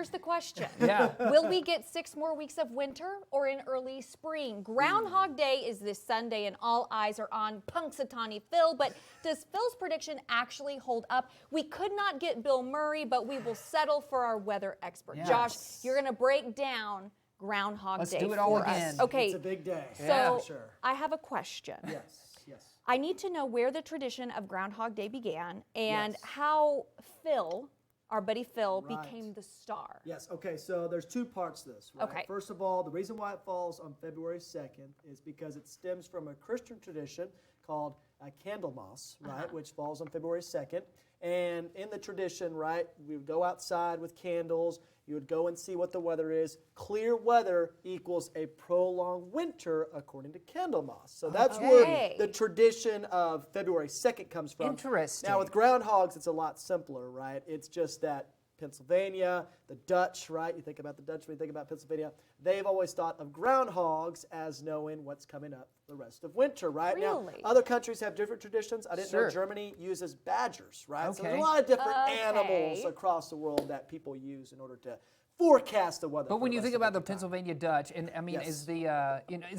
here's the question. Yeah. Will we get 6 more weeks of winter or an early spring? Groundhog Day is this Sunday, and all eyes are on Punxsutawney Phil. But does Phil's prediction actually hold up? We could not get Bill Murray, but we will settle for our weather expert. Yes. Josh, you're going to break down Groundhog Let's Day do it all for again. us. Okay. It's a big day. So Yeah. Sure. I have a question. Yes. I need to know where the tradition of Groundhog Day began and Yes. how Phil, our buddy Phil, Right. became the star. Yes, okay, so there's 2 parts to this, right? Okay. First of all, the reason why it falls on February 2nd is because it stems from a Christian tradition called Candlemas, right, which falls on February 2nd. And in the tradition, right, we would go outside with candles, you would go and see what the weather is. Clear weather equals a prolonged winter according to Candlemas. So that's where Okay. the tradition of February 2nd comes from. Interesting. Now with groundhogs, it's a lot simpler, right? It's just that Pennsylvania, the Dutch, right? You think about the Dutch when you think about Pennsylvania. They've always thought of groundhogs as knowing what's coming up the rest of winter, right? Really? Now, other countries have different traditions. I didn't know Sure. Germany uses badgers, right? So there's Okay. a lot of different Okay. animals across the world that people use in order to forecast the weather. But for when the you rest think of about the winter time. Pennsylvania Dutch, and I mean, Yes. is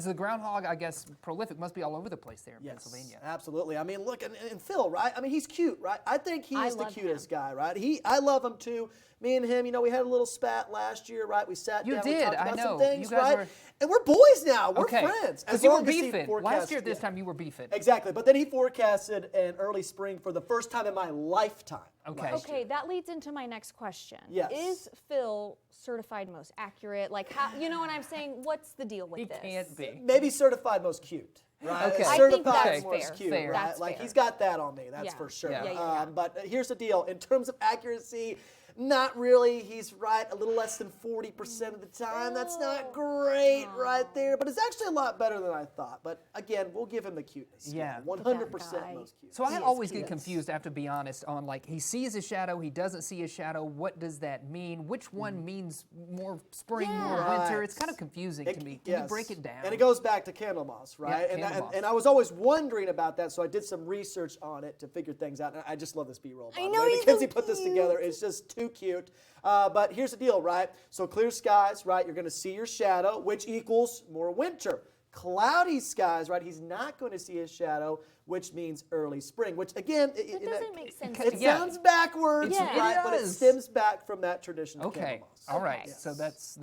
the groundhog, I guess, prolific? Must be all over the place there in Pennsylvania. Absolutely. I mean, look, and Phil, right? I mean, he's cute, right? I think he I is the love cutest guy, right? I love him too. Me and him, we had a little spat last year, right? We sat You down, we did, talked I about know. some things, You guys right? were- And we're boys now. We're Okay. friends. Because you were long as he beefing. Last forecasts- year at this yeah. time, you were beefing. Exactly. But then he forecasted an early spring for the first time in my lifetime. Okay. last year. Okay, that leads into my next question. Yes. Is Phil certified most accurate? Like, how, you know what I'm saying? What's the deal with He this? can't be. Maybe certified most cute. Right? Okay. I think Certified that's most fair. cute, Fair. right? That's Like fair. he's got that on me, that's Yeah. for sure. Yeah. Yeah. But here's the deal: in terms of accuracy, not really. He's right a little less than 40% of the time. That's not great right there, but it's actually a lot better than I thought. But again, we'll give him the cuteness. Yeah. 100% guy. most cute. So I He is always cute. get confused, I have to be honest, on like he sees a shadow, he doesn't see a shadow. What does that mean? Which one means more spring, more Yeah. winter? Right. It's kind of confusing to me. Can Yes. you break it down? And it goes back to Candlemas, right? Candlemas. And I was always wondering about that, so I did some research on it to figure things out. And I just love this B-roll. by I the know, way. he's Mackenzie so put this cute. together. It's just too cute. But here's the deal, right? So clear skies, right? You're going to see your shadow, which equals more winter. Cloudy skies, right? He's not going to see his shadow, which means early spring. Which again, That doesn't make sense it to me. Yeah. sounds backwards, Yeah. right? It But it does. stems back from that tradition. Of Okay. Candlemas. All right. Okay. So that's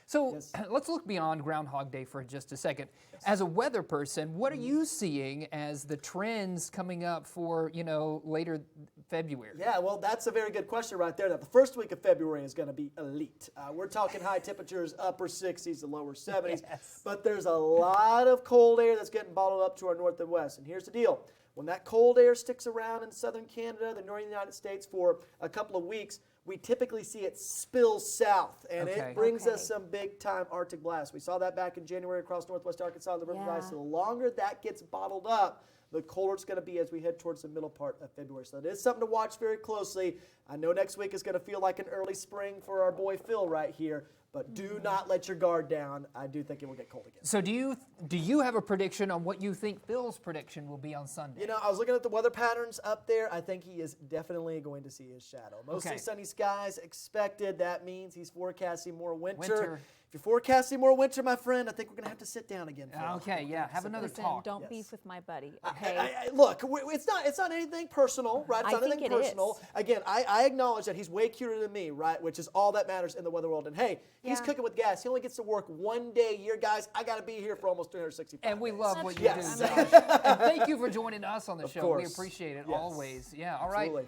so. Yes. Let's look beyond Groundhog Day for just a second. As a weather person, what are you seeing as the trends coming up for later February? Yeah, well, that's a very good question right there. Now, the first week of February is going to be elite. We're talking high temperatures, upper 60s to lower 70s. Yes. But there's a lot of cold air that's getting bottled up to our north and west. And here's the deal. When that cold air sticks around in southern Canada, the northern United States for a couple of weeks, we typically see it spill south, and Okay. it brings Okay. us some big-time Arctic blasts. We saw that back in January across northwest Arkansas and the river Yeah. ice. So the longer that gets bottled up, the colder it's going to be as we head towards the middle part of February. So it is something to watch very closely. I know next week is going to feel like an early spring for our boy Phil right here, but do not let your guard down. I do think it will get cold again. So do you have a prediction on what you think Phil's prediction will be on Sunday? You know, I was looking at the weather patterns up there. I think he is definitely going to see his shadow. Mostly Okay. sunny skies expected. That means he's forecasting more winter. Winter. If you're forecasting more winter, my friend, I think we're going to have to sit down again. Phil. Okay, yeah, have another Listen, talk. don't Yes. beef with my buddy, okay? Look, it's not anything personal, right? It's I not think anything it personal. is. Again, I acknowledge that he's way cuter than me, right? Which is all that matters in the weather world. And hey, he's Yeah. cooking with gas. He only gets to work one day a year, guys. I got to be here for almost 365 And we days. love what you Yes. do, Josh. And thank you for joining us on the show. We course. appreciate it Yes. always. Yeah, all right. Absolutely.